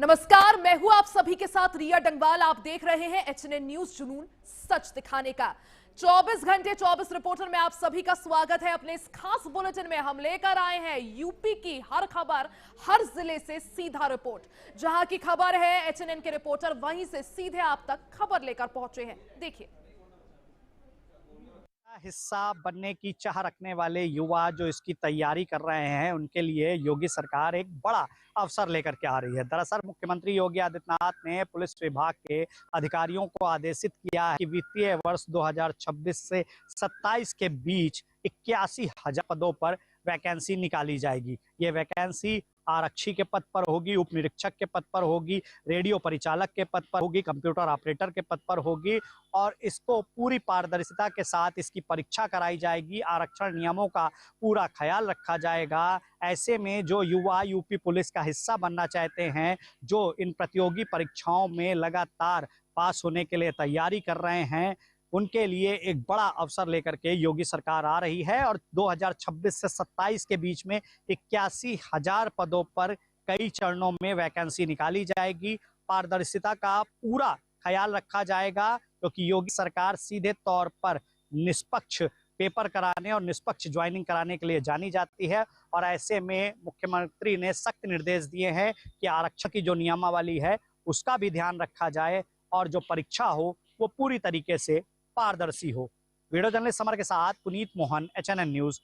नमस्कार, मैं हूं आप सभी के साथ रिया डंगवाल। आप देख रहे हैं एचएनएन न्यूज, जुनून सच दिखाने का। 24 घंटे 24 रिपोर्टर में आप सभी का स्वागत है। अपने इस खास बुलेटिन में हम लेकर आए हैं यूपी की हर खबर, हर जिले से सीधा रिपोर्ट। जहां की खबर है एचएनएन के रिपोर्टर वहीं से सीधे आप तक खबर लेकर पहुंचे हैं। देखिए, हिस्सा बनने की चाह रखने वाले युवा जो इसकी तैयारी कर रहे हैं, उनके लिए योगी सरकार एक बड़ा अवसर लेकर के आ रही है। दरअसल मुख्यमंत्री योगी आदित्यनाथ ने पुलिस विभाग के अधिकारियों को आदेशित किया है कि वित्तीय वर्ष 2026 से 27 के बीच 81,000 पदों पर वैकेंसी निकाली जाएगी। ये वैकेंसी आरक्षी के पद पर होगी, उप निरीक्षक के पद पर होगी, रेडियो परिचालक के पद पर होगी, कंप्यूटर ऑपरेटर के पद पर होगी और इसको पूरी पारदर्शिता के साथ इसकी परीक्षा कराई जाएगी। आरक्षण नियमों का पूरा ख्याल रखा जाएगा। ऐसे में जो युवा यूपी पुलिस का हिस्सा बनना चाहते हैं, जो इन प्रतियोगी परीक्षाओं में लगातार पास होने के लिए तैयारी कर रहे हैं, उनके लिए एक बड़ा अवसर लेकर के योगी सरकार आ रही है और 2026 से 27 के बीच में 81,000 पदों पर कई चरणों में वैकेंसी निकाली जाएगी। पारदर्शिता का पूरा ख्याल रखा जाएगा क्योंकि योगी सरकार सीधे तौर पर निष्पक्ष पेपर कराने और निष्पक्ष ज्वाइनिंग कराने के लिए जानी जाती है। और ऐसे में मुख्यमंत्री ने सख्त निर्देश दिए हैं कि आरक्षण की जो नियमावली है उसका भी ध्यान रखा जाए और जो परीक्षा हो वो पूरी तरीके से पारदर्शी हो। वीडियो जर्नलिस्ट समर के साथ पुनीत मोहन, एचएनएन न्यूज।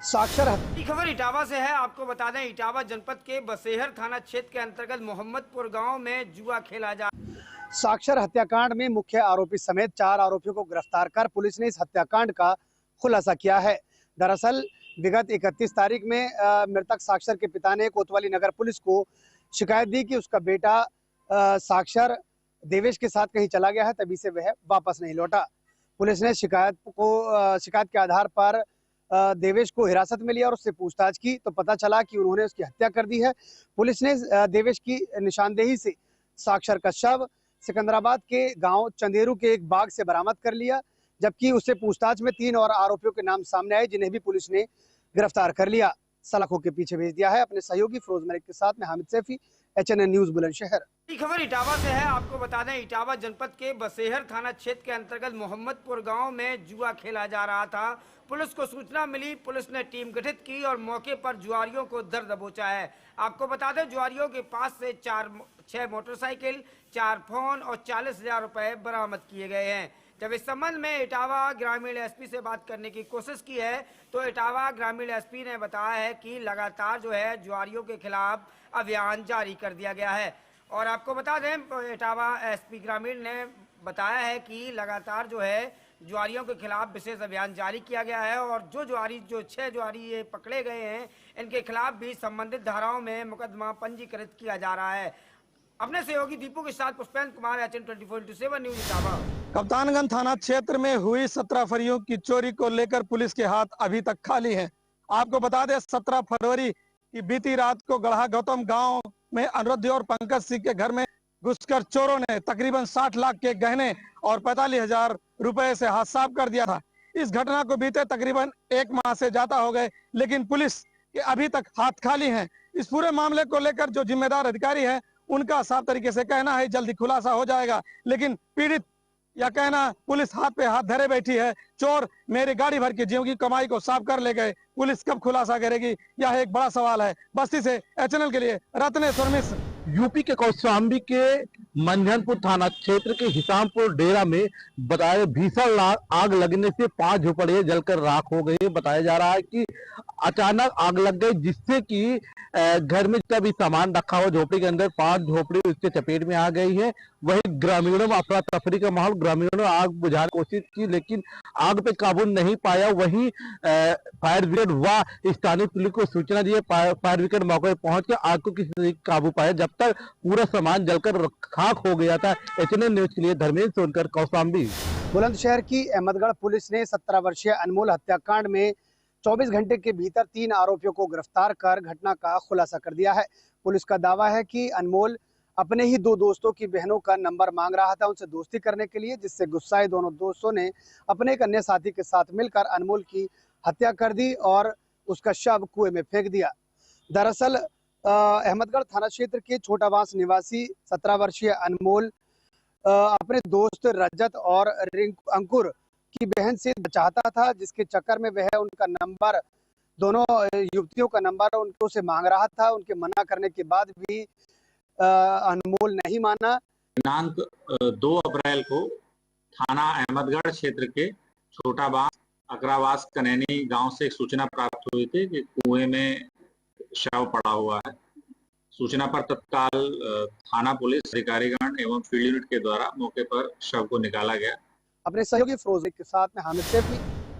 साक्षर खबर इटावा से है। आपको बता दें, इटावा जनपद के बसेहर थाना क्षेत्र के अंतर्गत मोहम्मदपुर गांव में जुआ खेला जा। साक्षर हत्याकांड में मुख्य आरोपी समेत 4 आरोपियों को गिरफ्तार कर पुलिस ने इस हत्याकांड का खुलासा किया है। दरअसल विगत 31 तारीख में मृतक साक्षर के पिता ने कोतवाली नगर पुलिस को शिकायत दी कि उसका बेटा साक्षर देवेश के साथ कहीं चला गया है, तभी से वह वापस नहीं लौटा। पुलिस ने शिकायत के आधार पर देवेश को हिरासत में लिया और उससे पूछताछ की तो पता चला कि उन्होंने उसकी हत्या कर दी है। पुलिस ने देवेश की निशानदेही से साक्षर का शव सिकंदराबाद के गांव चंदेरू के एक बाग से बरामद कर लिया, जबकि उससे पूछताछ में 3 और आरोपियों के नाम सामने आए जिन्हें भी पुलिस ने गिरफ्तार कर लिया, सलाखों के पीछे भेज दिया है। अपने सहयोगी फिरोज मलिक के साथ मैं हामिद सैफी, एचएनएन न्यूज बुलंदशहर। खबर इटावा से है। आपको बता दें, इटावा जनपद के बसेहर थाना क्षेत्र के अंतर्गत मोहम्मदपुर गांव में जुआ खेला जा रहा था। पुलिस को सूचना मिली, पुलिस ने टीम गठित की और मौके पर जुआरियों को दर दबोचा है। आपको बता दें, जुआरियों के पास से 6 मोटरसाइकिल, 4 फोन और 40,000 रुपए बरामद किए गए हैं। जब इस संबंध में इटावा ग्रामीण एसपी से बात करने की कोशिश की है तो इटावा ग्रामीण एसपी ने बताया है कि लगातार जो है जुआरियों के खिलाफ अभियान जारी कर दिया गया है। और आपको बता दें, इटावा एसपी ग्रामीण ने बताया है कि लगातार जो है जुआरियों के खिलाफ विशेष अभियान जारी किया गया है और जो 6 जुआरी ये पकड़े गए हैं, इनके खिलाफ भी संबंधित धाराओं में मुकदमा पंजीकृत किया जा रहा है। अपने सहयोगी दीपू के साथ पुष्पेंद्र कुमार, एचएन 24/7 न्यूज इटावा। कप्तानगंज थाना क्षेत्र में हुई 17 फरियों की चोरी को लेकर पुलिस के हाथ अभी तक खाली हैं। आपको बता दें, 17 फरवरी की बीती रात को गढ़ा गौतम गांव में अनुरुद्ध और पंकज सिंह के घर में घुसकर चोरों ने तकरीबन 60 लाख के गहने और 45,000 रुपए से हाथ साफ कर दिया था। इस घटना को बीते तकरीबन 1 माह से ज्यादा हो गए, लेकिन पुलिस के अभी तक हाथ खाली हैं। इस पूरे मामले को लेकर जो जिम्मेदार अधिकारी हैं, उनका साफ तरीके से कहना है जल्दी खुलासा हो जाएगा, लेकिन पीड़ित या कहना पुलिस हाथ पे हाथ धरे बैठी है। चोर मेरी गाड़ी भर के जीव की कमाई को साफ कर ले गए, पुलिस कब खुलासा करेगी, यह एक बड़ा सवाल है। बस्ती से एचएनएल के लिए रत्नेश्वर मिश्र। यूपी के कौशाम्बी के मंझनपुर थाना क्षेत्र के हिसामपुर डेरा में बताया भीषण आग लगने से 5 झोपड़ियां जलकर राख हो गई। बताया जा रहा है कि अचानक आग लग गई, जिससे कि घर में तभी सामान रखा हुआ झोपड़ी के अंदर 5 झोपड़ी उसके चपेट में आ गई है। वही ग्रामीणों में अफरा तफरी का माहौल, ग्रामीणों ने आग बुझाने की कोशिश की लेकिन आग पे काबू नहीं पाया। वहीं फायर ब्रिगेड व स्थानीय पुलिस को सूचना दी, फायर ब्रिगेड मौके पर पहुंच कर आग को किसी तरीके काबू पाया, जब तक पूरा सामान जलकर खाक हो गया था। एचएनएन न्यूज के लिए धर्मेंद्र सोनकर, कौशाम्बी। बुलंदशहर की अहमदगढ़ पुलिस ने 17 वर्षीय अनमोल हत्याकांड में 24 घंटे के भीतर 3 आरोपियों को गिरफ्तार कर घटना का खुलासा कर दिया है। पुलिस का दावा है कि अनमोल अपने ही 2 दोस्तों की बहनों का नंबर मांग रहा था उनसे दोस्ती करने के लिए, जिससे गुस्साए दोनों दोस्तों ने अपने एक अन्य साथी के साथ मिलकर अनमोल की हत्या कर दी और उसका शव कुएं में फेंक दिया। दरअसल अहमदगढ़ थाना क्षेत्र के छोटा बांस निवासी 17 वर्षीय अनमोल अपने दोस्त रजत और अंकुर की बहन से चाहता था, जिसके चक्कर में वह उनका नंबर, दोनों युवतियों का नंबर उनको से मांग रहा था। उनके मना करने के बाद भी अनमोल नहीं माना। दिनांक 2 अप्रैल को थाना अहमदगढ़ क्षेत्र के छोटा बांस अकरावास कनैनी गांव से एक सूचना प्राप्त हुई थी कि कुएं में शव पड़ा हुआ है। सूचना पर तत्काल थाना पुलिस अधिकारीगण एवं फील्ड यूनिट के द्वारा मौके पर शव को निकाला गया। अपने सहयोगी फिरोज के साथ में हामिद सैफी,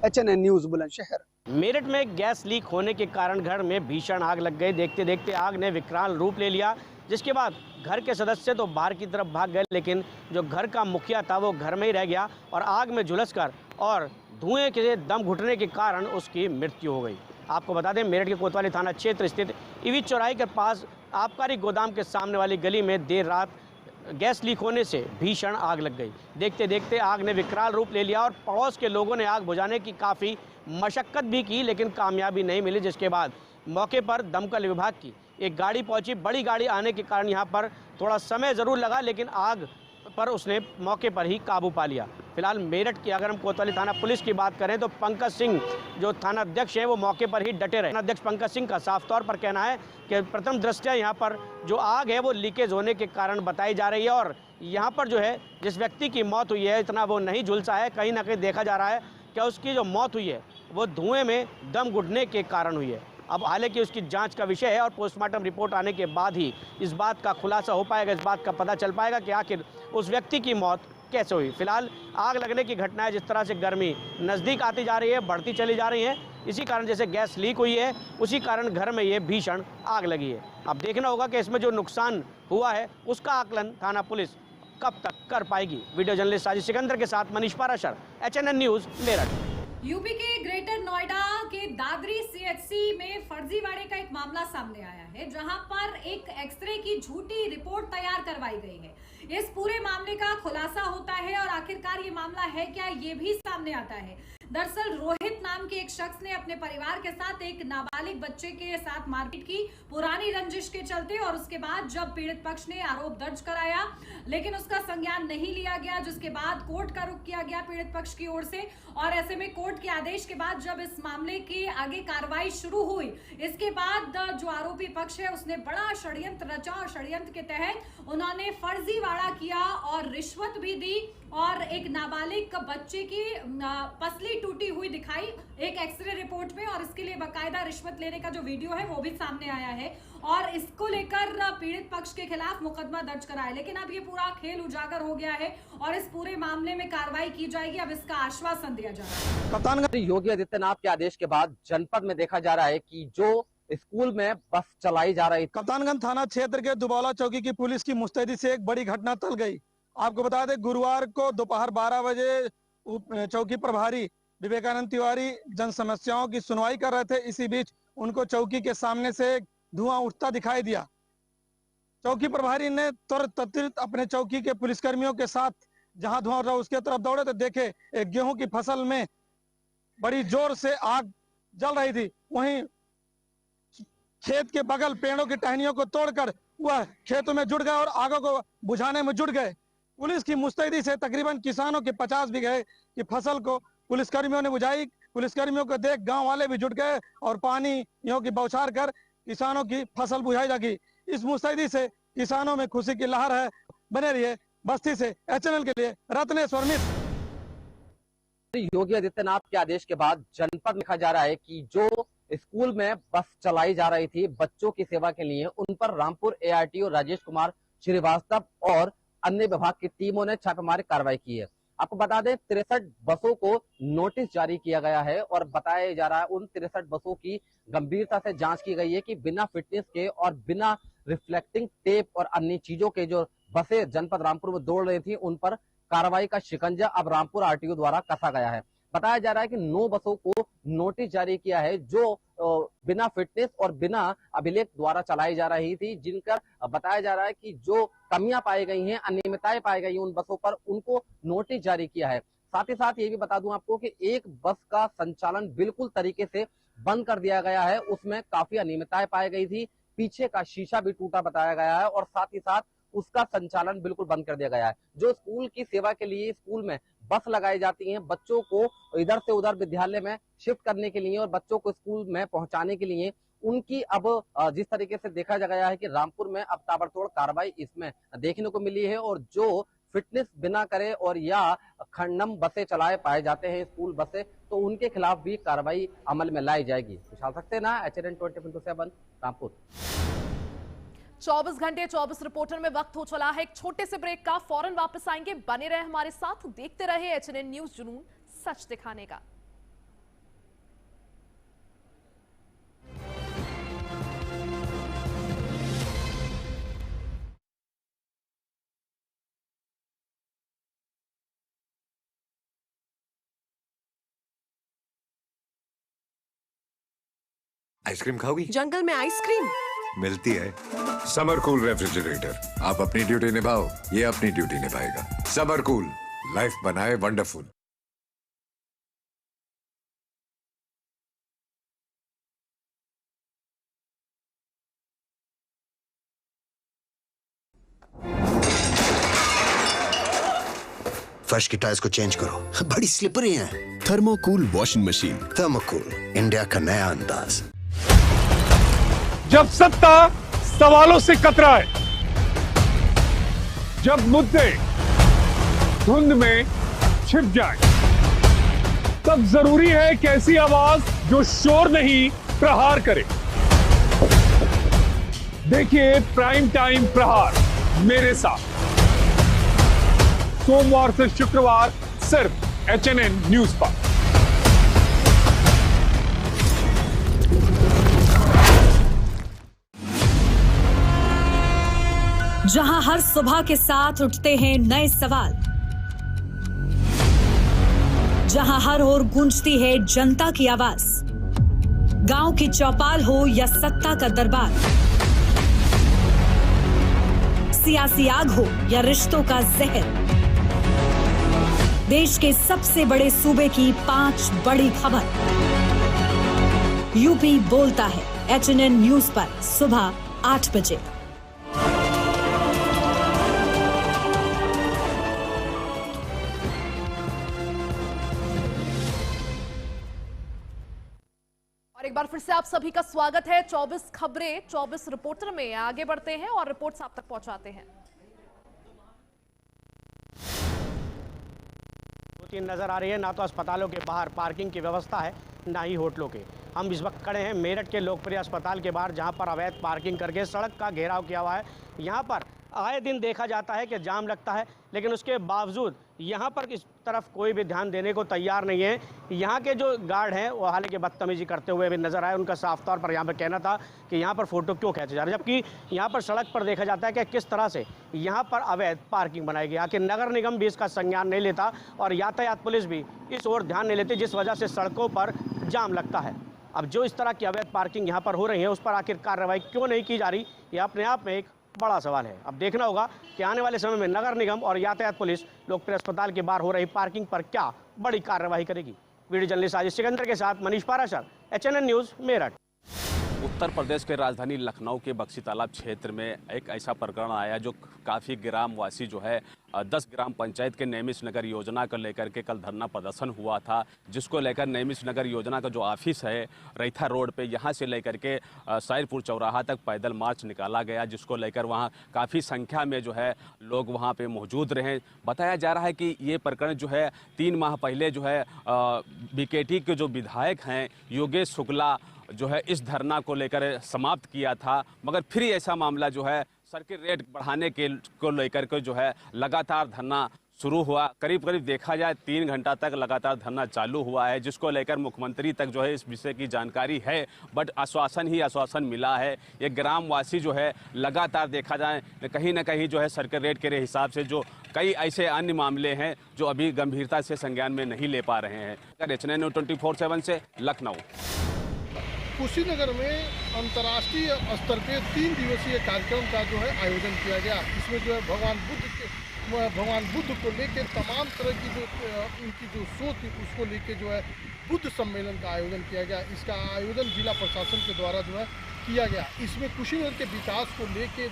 HNN न्यूज बुलंदशहर। मेरठ में गैस लीक होने के कारण घर में भीषण आग लग गई। देखते देखते आग ने विकराल रूप ले लिया, जिसके बाद घर के सदस्य तो बाहर की तरफ भाग गए, लेकिन जो घर का मुखिया था वो घर में ही रह गया और आग में झुलसकर और धुएं के दम घुटने के कारण उसकी मृत्यु हो गई। आपको बता दें, मेरठ के कोतवाली थाना क्षेत्र स्थित ईवी चौराहे के पास आबकारी गोदाम के सामने वाली गली में देर रात गैस लीक होने से भीषण आग लग गई। देखते देखते आग ने विकराल रूप ले लिया और पड़ोस के लोगों ने आग बुझाने की काफ़ी मशक्कत भी की, लेकिन कामयाबी नहीं मिली, जिसके बाद मौके पर दमकल विभाग की एक गाड़ी पहुंची। बड़ी गाड़ी आने के कारण यहां पर थोड़ा समय ज़रूर लगा, लेकिन आग पर उसने मौके पर ही काबू पा लिया। फिलहाल मेरठ की अगर हम कोतवाली थाना पुलिस की बात करें तो पंकज सिंह जो थाना अध्यक्ष हैं वो मौके पर ही डटे रहे। थाना अध्यक्ष पंकज सिंह का साफ तौर पर कहना है कि प्रथम दृष्टया यहाँ पर जो आग है वो लीकेज होने के कारण बताई जा रही है और यहाँ पर जो है जिस व्यक्ति की मौत हुई है इतना वो नहीं झुलसा है। कहीं ना कहीं देखा जा रहा है कि उसकी जो मौत हुई है वो धुएँ में दम घुटने के कारण हुई है। अब हालांकि उसकी जांच का विषय है और पोस्टमार्टम रिपोर्ट आने के बाद ही इस बात का खुलासा हो पाएगा, इस बात का पता चल पाएगा कि आखिर उस व्यक्ति की मौत कैसे हुई। फिलहाल आग लगने की घटनाएं जिस तरह से गर्मी नज़दीक आती जा रही है, बढ़ती चली जा रही है, इसी कारण जैसे गैस लीक हुई है उसी कारण घर में ये भीषण आग लगी है। अब देखना होगा कि इसमें जो नुकसान हुआ है उसका आकलन थाना पुलिस कब तक कर पाएगी। वीडियो जर्नलिस्ट साजिद सिकंदर के साथ Manish Parashar, HNN news, Meerut. UP के ग्रेटर नोएडा के दादरी CHC में फर्जीवाड़े का एक मामला सामने आया है, जहां पर एक एक्सरे की झूठी रिपोर्ट तैयार करवाई गई है। इस पूरे मामले का खुलासा होता है और आखिरकार ये मामला है क्या, ये भी सामने आता है। दरअसल रोहित नाम के एक शख्स ने अपने परिवार के साथ एक नाबालिग बच्चे के साथ मारपीट की, पुरानी रंजिश के चलते, और उसके बाद जब पीड़ित पक्ष ने आरोप दर्ज कराया लेकिन उसका संज्ञान नहीं लिया गया, जिसके बाद कोर्ट का रुख किया गया पीड़ित पक्ष की ओर से। और ऐसे में कोर्ट के आदेश के बाद जब इस मामले की आगे कार्रवाई शुरू हुई, इसके बाद जो आरोपी पक्ष है उसने बड़ा षड्यंत्र रचा और षड्यंत्र के तहत उन्होंने फर्जीवाड़ा किया और रिश्वत भी दी और एक नाबालिग बच्चे की पसली टूटी हुई दिखाई एक एक्सरे रिपोर्ट में, और इसके लिए बकायदा रिश्वत लेने का जो वीडियो है वो भी सामने आया है और इसको लेकर पीड़ित पक्ष के खिलाफ मुकदमा दर्ज कराया। लेकिन अब ये पूरा खेल उजागर हो गया है और इस पूरे मामले में कार्रवाई की जाएगी, अब इसका आश्वासन दिया जा रहा है। कप्तानगंज योगी आदित्यनाथ के आदेश के बाद जनपद में देखा जा रहा है कि जो स्कूल में बस चलाई जा रही। कप्तानगंज थाना क्षेत्र के दुबौला चौकी की पुलिस की मुस्तैदी से एक बड़ी घटना टल गई। आपको बता दें, गुरुवार को दोपहर 12 बजे चौकी प्रभारी विवेकानंद तिवारी जन समस्याओं की सुनवाई कर रहे थे। इसी बीच उनको चौकी के सामने से धुआं उठता दिखाई दिया। चौकी प्रभारी ने तुरंत अपने चौकी के पुलिसकर्मियों के साथ जहां धुआं उठ रहा उसके तरफ दौड़े तो देखे एक गेहूं की फसल में बड़ी जोर से आग जल रही थी। वहीं खेत के बगल पेड़ों की टहनियों को तोड़कर वह खेतों में जुट गए और आगों को बुझाने में जुट गए। पुलिस की मुस्तैदी से तकरीबन किसानों के 50 बीघे की फसल को पुलिसकर्मियों ने बुझाई। पुलिसकर्मियों को देख गांव वाले भी जुट गए और पानी की बौछार कर किसानों की फसल बुझाई जाएगी। इस मुस्तैदी से किसानों में खुशी की लहर है। बने रहिए बस्ती से HNN के लिए रत्नेश्वर मिश्र। योगी आदित्यनाथ के आदेश के बाद जनपद में देखा जा रहा है कि जो स्कूल में बस चलाई जा रही थी बच्चों की सेवा के लिए, उन पर रामपुर ARTO राजेश कुमार श्रीवास्तव और अन्य विभाग की टीमों ने छापेमारी कार्रवाई की है। आपको बता दें 63 बसों को नोटिस जारी किया गया है और बताया जा रहा है उन 63 बसों की गंभीरता से जांच की गई है कि बिना फिटनेस के और बिना रिफ्लेक्टिंग टेप और अन्य चीजों के जो बसें जनपद रामपुर में दौड़ रही थी उन पर कार्रवाई का शिकंजा अब रामपुर RTO द्वारा कसा गया है। बताया जा रहा है कि 9 बसों को नोटिस जारी किया है जो बिना फिटनेस और बिना अभिलेख द्वारा चलाई जा रही थी, जिनका बताया जा रहा है कि जो कमियां पाई गई हैं, अनियमितताएं पाई गई हैं उन बसों पर उनको नोटिस जारी किया है। साथ ही साथ ये भी बता दूं आपको कि एक बस का संचालन बिल्कुल तरीके से बंद कर दिया गया है, उसमें काफी अनियमितताएं पाई गई थी। पीछे का शीशा भी टूटा बताया गया है और साथ ही साथ उसका संचालन बिल्कुल बंद कर दिया गया है। जो स्कूल की सेवा के लिए स्कूल में बस लगाई जाती हैं बच्चों को इधर से उधर विद्यालय में शिफ्ट करने के लिए और बच्चों को स्कूल में पहुंचाने के लिए, उनकी अब जिस तरीके से देखा गया है कि रामपुर में अब ताबड़तोड़ कार्रवाई इसमें देखने को मिली है और जो फिटनेस बिना करे और या खंडम बसें चलाए पाए जाते हैं स्कूल बसें, तो उनके खिलाफ भी कार्रवाई अमल में लाई जाएगी। विशाल सक्सेना, HNN 24/7 रामपुर। 24 घंटे 24 रिपोर्टर में वक्त हो चला है एक छोटे से ब्रेक का। फौरन वापस आएंगे, बने रहे हमारे साथ, देखते रहे HNN न्यूज, जुनून सच दिखाने का। आइसक्रीम खाओगी? जंगल में आइसक्रीम मिलती है। समर कूल रेफ्रिजरेटर, आप अपनी ड्यूटी निभाओ, ये अपनी ड्यूटी निभाएगा। समर कूल, लाइफ बनाए वंडरफुल। फर्श की टाइल्स को चेंज करो, बड़ी स्लिपरी हैं। थर्मोकूल वॉशिंग मशीन। थर्मोकूल, इंडिया का नया अंदाज। जब सत्ता सवालों से कतराए, जब मुद्दे धुंध में छिप जाए, तब जरूरी है कि ऐसी आवाज जो शोर नहीं प्रहार करे। देखिए प्राइम टाइम प्रहार मेरे साथ, सोमवार से शुक्रवार सिर्फ HNN न्यूज पर। जहां हर सुबह के साथ उठते हैं नए सवाल, जहां हर ओर गूंजती है जनता की आवाज, गांव की चौपाल हो या सत्ता का दरबार, सियासी आग हो या रिश्तों का जहर, देश के सबसे बड़े सूबे की 5 बड़ी खबर। यूपी बोलता है HNN न्यूज पर सुबह 8 बजे। और एक बार फिर से आप सभी का स्वागत है 24 खबरें 24 रिपोर्टर में। आगे बढ़ते हैं और रिपोर्ट्स आप तक पहुंचाते हैं। चीन नजर आ रही है, ना तो अस्पतालों के बाहर पार्किंग की व्यवस्था है, ना ही होटलों के। हम इस वक्त खड़े हैं मेरठ के लोकप्रिय अस्पताल के बाहर, जहां पर अवैध पार्किंग करके सड़क का घेराव किया हुआ है। यहां पर आए दिन देखा जाता है कि जाम लगता है, लेकिन उसके बावजूद यहाँ पर इस तरफ कोई भी ध्यान देने को तैयार नहीं है। यहाँ के जो गार्ड हैं वो हालांकि बदतमीजी करते हुए भी नजर आए। उनका साफ तौर पर यहाँ पर कहना था कि यहाँ पर फोटो क्यों खींचे जा रहे, जबकि यहाँ पर सड़क पर देखा जाता है कि किस तरह से यहाँ पर अवैध पार्किंग बनाई गई। आखिर नगर निगम भी इसका संज्ञान नहीं लेता और यातायात पुलिस भी इस ओर ध्यान नहीं लेती, जिस वजह से सड़कों पर जाम लगता है। अब जो इस तरह की अवैध पार्किंग यहाँ पर हो रही है, उस पर आखिर कार्रवाई क्यों नहीं की जा रही, ये अपने आप में एक बड़ा सवाल है। अब देखना होगा कि आने वाले समय में नगर निगम और यातायात पुलिस लोकप्रिय अस्पताल के बाहर हो रही पार्किंग पर क्या बड़ी कार्रवाई करेगी। वीडियो जर्नलिस्ट आजिश सिकंदर के साथ मनीष पाराशर, HNN न्यूज मेरठ। उत्तर प्रदेश के राजधानी लखनऊ के बक्सी तालाब क्षेत्र में एक ऐसा प्रकरण आया जो काफ़ी ग्रामवासी जो है 10 ग्राम पंचायत के नैमिष नगर योजना को लेकर के कल धरना प्रदर्शन हुआ था, जिसको लेकर नैमिष नगर योजना का जो ऑफिस है रैथा रोड पे, यहाँ से लेकर के सायरपुर चौराहा तक पैदल मार्च निकाला गया, जिसको लेकर वहाँ काफ़ी संख्या में जो है लोग वहाँ पे मौजूद रहे। बताया जा रहा है कि ये प्रकरण जो है 3 माह पहले जो है BKT के जो विधायक हैं योगेश शुक्ला जो है इस धरना को लेकर समाप्त किया था, मगर फिर ऐसा मामला जो है सर्किट रेट बढ़ाने के को लेकर के जो है लगातार धरना शुरू हुआ। करीब करीब देखा जाए 3 घंटा तक लगातार धरना चालू हुआ है, जिसको लेकर मुख्यमंत्री तक जो है इस विषय की जानकारी है, बट आश्वासन ही आश्वासन मिला है। ये ग्रामवासी जो है लगातार देखा जाए कहीं ना कहीं जो है सर्किट रेट के हिसाब से जो कई ऐसे अन्य मामले हैं जो अभी गंभीरता से संज्ञान में नहीं ले पा रहे हैं। HNN 24/7 से लखनऊ। कुशीनगर में अंतर्राष्ट्रीय स्तर पे 3 दिवसीय कार्यक्रम का जो है आयोजन किया गया। इसमें जो है भगवान बुद्ध भगवान बुद्ध को लेकर तमाम तरह की जो इनकी जो सोच थी उसको लेकर जो है बुद्ध सम्मेलन का आयोजन किया गया। इसका आयोजन जिला प्रशासन के द्वारा जो है किया गया। इसमें कुशीनगर के विकास को लेकर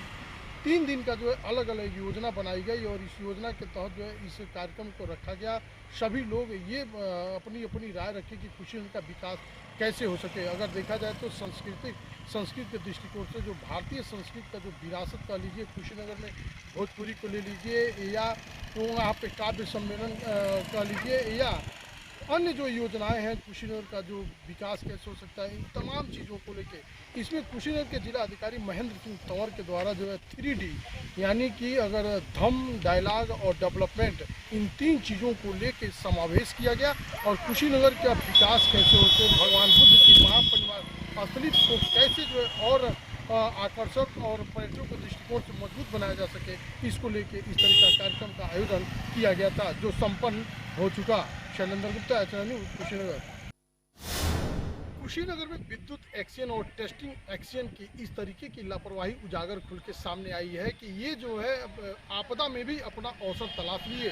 3 दिन का जो है अलग अलग योजना बनाई गई और इस योजना के तहत जो है इस कार्यक्रम को रखा गया। सभी लोग ये अपनी अपनी राय रखें कि कुशीनगर का विकास कैसे हो सके। अगर देखा जाए तो संस्कृत के दृष्टिकोण से जो भारतीय संस्कृति का जो विरासत कह लीजिए, कुशीनगर में भोजपुरी को ले लीजिए या तो वहाँ पे काव्य सम्मेलन कह लीजिए या अन्य जो योजनाएं हैं, कुशीनगर का जो विकास कैसे हो सकता है, इन तमाम चीज़ों को लेके इसमें कुशीनगर के जिला अधिकारी महेंद्र सिंह तंवर के द्वारा जो है 3D यानी कि अगर धम, डायलॉग और डेवलपमेंट, इन 3 चीज़ों को लेके समावेश किया गया और कुशीनगर का विकास कैसे होते, भगवान बुद्ध की महापरिनिर्वाण अस्तित्व को कैसे जो है और आकर्षक और पर्यटकों के दृष्टिकोण से मजबूत बनाया जा सके, इसको लेके इस तरह का कार्यक्रम का आयोजन किया गया था जो संपन्न हो चुका। Shailendra Gupta, HN news, Kushinagar. कुशीनगर में विद्युत एक्शन और टेस्टिंग एक्शन की इस तरीके की लापरवाही उजागर खुल के सामने आई है कि ये जो है आपदा में भी अपना अवसर तलाश लिए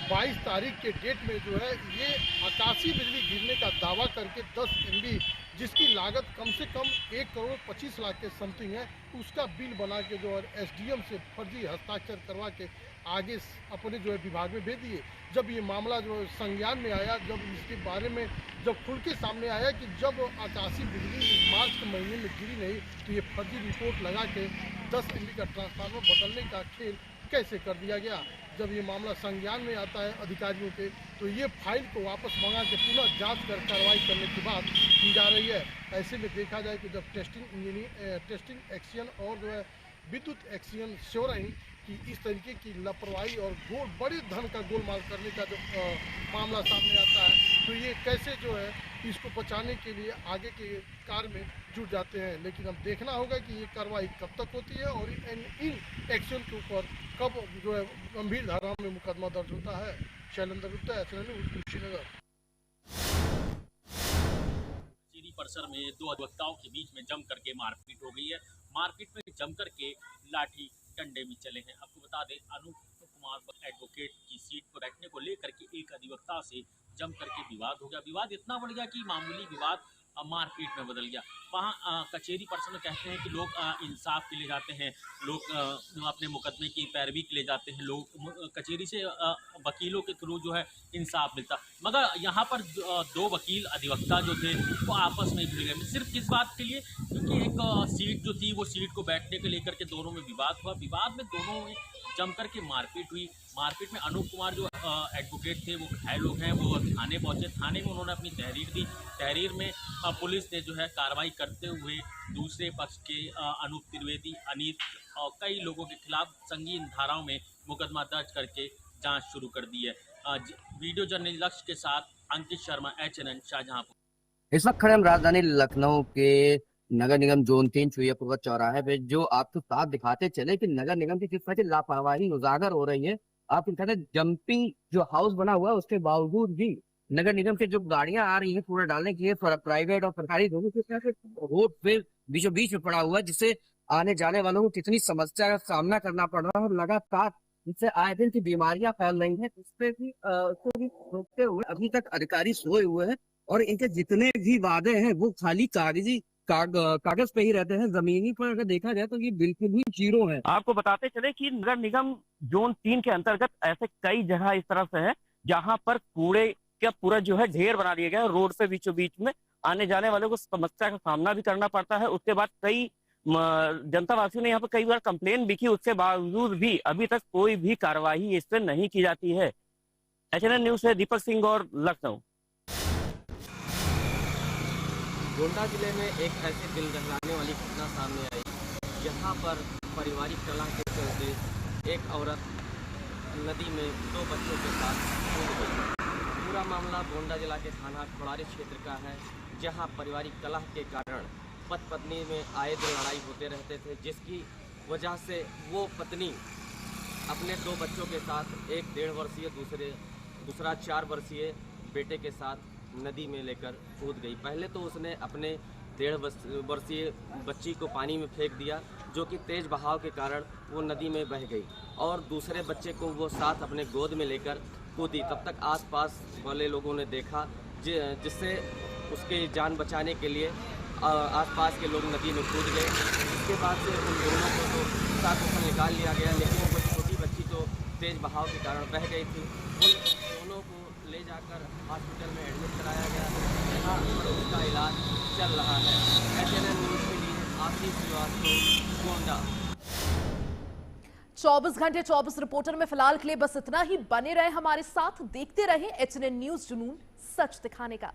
22 तारीख के डेट में जो है ये आकाशीय बिजली गिरने का दावा करके 10 MB जिसकी लागत कम से कम 1,25,00,000 के समथिंग है, उसका बिल बना के जो है SDM से फर्जी हस्ताक्षर करवा के आगे अपने जो है विभाग में भेज दिए। जब ये मामला जो संज्ञान में आया, जब इसके बारे में जब खुल के सामने आया कि जब आकाशीय बिजली मार्च के महीने में गिरी नहीं तो ये फर्जी रिपोर्ट लगा के 10 MB का ट्रांसफार्मर बदलने का खेल कैसे कर दिया गया। जब ये मामला संज्ञान में आता है अधिकारियों के तो ये फाइल को वापस मंगा के पुनः जांच कर कार्रवाई करने की बात की जा रही है। ऐसे में देखा जाए कि जब टेस्टिंग एक्शन और जो है विद्युत एक्शन हो रही कि इस तरीके की लापरवाही और बड़े धन का गोलमाल करने का जो मामला सामने आता है तो ये कैसे जो है इसको बचाने के लिए आगे के कार्य में जुट जाते हैं। लेकिन अब देखना होगा कि ये कार्रवाई कब तक होती है और इन एक्शन के ऊपर कब जो है गंभीर धारा में मुकदमा दर्ज होता है। Shailendra Gupta, HN news, Kushinagar. परिसर में 2 अधिवक्ताओं के बीच में जम करके मारपीट हो गई है। मारपीट में जम करके लाठी डंडे भी चले हैं। आपको बता दें, अनूप कुमार एडवोकेट की सीट पर बैठने को लेकर के एक अधिवक्ता से जम करके विवाद हो गया। विवाद इतना बढ़ गया कि मामूली विवाद मारपीट में बदल गया। वहाँ कचहरी परिसर में कहते हैं कि लोग इंसाफ के लिए जाते हैं, लोग अपने मुकदमे की पैरवी के लिए जाते हैं, लोग कचहरी से वकीलों के थ्रू जो है इंसाफ मिलता। मगर यहाँ पर 2 वकील अधिवक्ता जो थे वो आपस में भिड़ गए। सिर्फ किस बात के लिए? क्योंकि एक सीट जो थी वो सीट को बैठने को लेकर के दोनों में विवाद हुआ। विवाद में दोनों में जम करके मारपीट हुई। मारपीट में अनूप कुमार जो एडवोकेट थे वो घायल लोग हैं, वो थाने पहुंचे। थाने में उन्होंने अपनी तहरीर दी। तहरीर में पुलिस ने जो है कार्रवाई करते हुए दूसरे पक्ष के अनूप त्रिवेदी, अनीत और कई लोगों के खिलाफ संगीन धाराओं में मुकदमा दर्ज करके जांच शुरू कर दी है। वीडियो जर्नलिस्ट लक्ष्य के साथ अंकित शर्मा, HNN, शाहजहांपुर। इस वक्त खड़े हम राजधानी लखनऊ के नगर निगम जोन 3 चुहियापुर चौराहे पे, जो आपको साफ दिखाते चले कि नगर निगम की किस तरह से लापरवाही उजागर हो रही है। आप कहते हैं जंपिंग जो हाउस बना हुआ है उसके बावजूद भी नगर निगम से जो गाड़ियां आ रही हैं कूड़ा डालने के लिए, प्राइवेट और सरकारी दोनों किस तरह से रोड पे बीचों बीच में पड़ा हुआ है, जिससे आने जाने वालों को कितनी समस्या का सामना करना पड़ रहा है और लगातार जिससे आए दिन की बीमारियां फैल रही हैं। उसको भी रोकते हुए अभी तक अधिकारी सोए हुए हैं और इनके जितने भी वादे हैं वो खाली कागज पे ही रहते हैं। जमीनी पर अगर देखा जाए तो ये बिल्कुल ही जीरो है। आपको बताते चले कि नगर निगम जोन 3 के अंतर्गत ऐसे कई जगह इस तरह से है जहां पर कूड़े का पूरा जो है ढेर बना दिया गया है। रोड पे बीचों बीच में आने जाने वालों को समस्या का सामना भी करना पड़ता है। उसके बाद कई जनता वासियों ने यहाँ पर कई बार कंप्लेन भी की, उसके बावजूद भी अभी तक कोई भी कार्रवाई इस पर नहीं की जाती है। HNN न्यूज़ से दीपक सिंह और लखनऊ। गोंडा जिले में एक ऐसी दिल दहलाने वाली घटना सामने आई जहां पर पारिवारिक कलह के चलते एक औरत नदी में 2 बच्चों के साथ कूद गई। पूरा मामला गोंडा जिला के थाना खोड़ारी क्षेत्र का है, जहां पारिवारिक कलह के कारण पति पत्नी में आए दिन लड़ाई होते रहते थे, जिसकी वजह से वो पत्नी अपने 2 बच्चों के साथ, एक 1.5 वर्षीय दूसरा 4 वर्षीय बेटे के साथ नदी में लेकर कूद गई। पहले तो उसने अपने 1.5 वर्षीय बच्ची को पानी में फेंक दिया, जो कि तेज बहाव के कारण वो नदी में बह गई और दूसरे बच्चे को वो साथ अपने गोद में लेकर कूदी। तब तक आसपास वाले लोगों ने देखा, जिससे उसके जान बचाने के लिए आसपास के लोग नदी में कूद गए। इसके बाद से उन दोनों को तो साथ निकाल लिया गया, लेकिन वो छोटी बच्ची तो तेज बहाव के कारण बह गई थी। उन दोनों को ले जाकर हॉस्पिटल में एडमिट कराया गया, जहाँ पर उसका इलाज चल रहा है। HNN न्यूज़ के लिए आशीष श्रीवास्तव, गोंडा। 24 घंटे 24 रिपोर्टर में फिलहाल के लिए बस इतना ही। बने रहे हमारे साथ, देखते रहे HNN न्यूज़, जुनून सच दिखाने का।